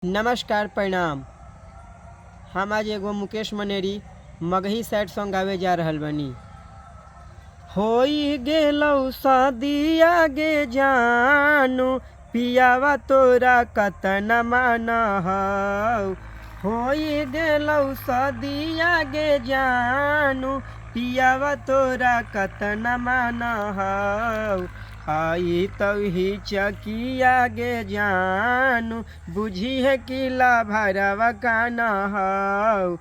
नमस्कार प्रणाम। हम आज एगो मुकेश मनेरी मगही सैड सॉन्ग गावे जा रहल बनी। होई गेलौ शादिया गे जानू, पियावा तोरा कतन मानहौ। होई गेलौ शादिया गे जानू, पियावा तोरा कतन मानहौ। आई तही चकिया गे जानू, बुझी है किला भरवा कान हौ।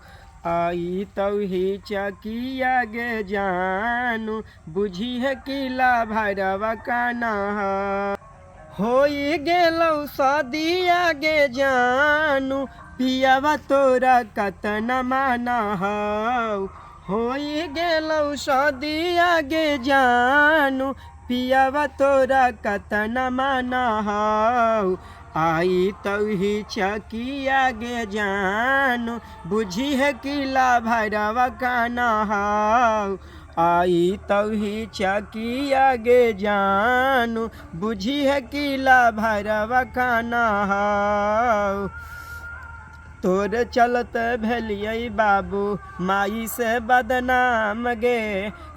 आई तही चकिया गे जानू, बुझी है किला भरवा कान हौ। होई गेलौ शादिया गे जानू, पियावा तोरा कतन मानहौ। होई गेलौ शादिया गे जानू, पियावा तोरा कतन मानहौ। आई तही चकिया गे जानू, बुझी है किला भरवा कान हौ। आई तही चकिया गे जानू, बुझी है किला भरवा कान हौ। तोर चलत भेलियै बाबू माई से बदनाम गे,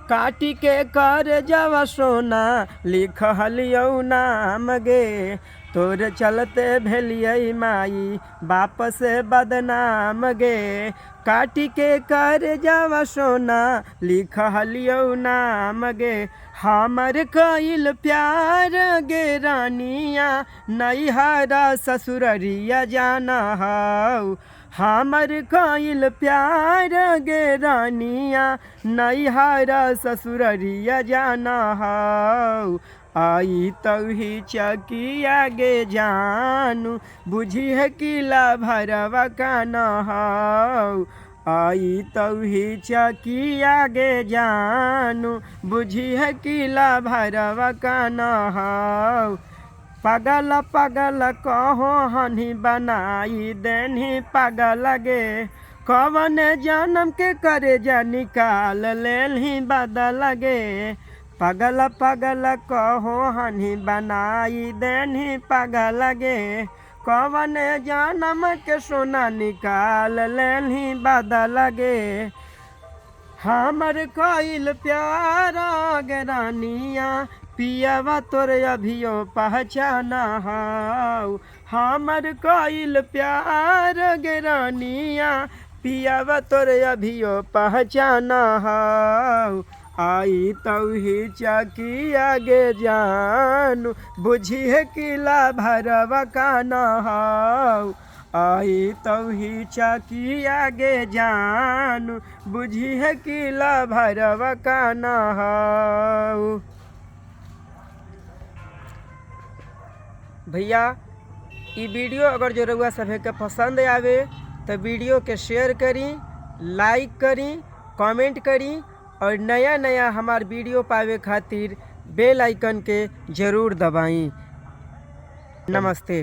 काटी के कर जवा सोना लिखलियौ नाम गे। तोर चलते भेलियै माई बाप से बदनाम गे, काटी के कर जवा सोना लिखलियौ नाम गे। हमर कइल प्यार गे रानिया, नैहरा ससुररिया जानहौ। हमर कइल प्यार गे रानिया, नैहरा ससुररिया जानहौ। आई तही चकिया गे जानू, बुझी है किला भरवा कान हौ। आई तही चकिया गे जानू, बुझी है किला भरवा कान हौ। पगल पगल कहो हनी बनाई देनी पगल गे, कवन जन्म के करे जा निकाल लेलही बदल गे। पगल पगल कहो हनी बनाई देनी पगल गे, कवन जन्म के सोना निकाल लेलही बदल गे। हमर कइल प्यार गे रानिया, पियावा तोर अभियो पहचान हौ। हमर कइल प्यार गे रानिया, पियावा तोर अभियो पहचान हौ। आई तही चकिया गे जानू, बुझी है किला भरवा कान हौ। आई तही चकिया गे जानू, बुझी है किला भरवा कान हौ। भैया ई वीडियो अगर जो रउआ सभे के पसंद आवे तो वीडियो के शेयर करी, लाइक करी, कमेंट करी और नया नया हमार वीडियो पावे खातिर बेल आइकन के जरूर दबाई। नमस्ते।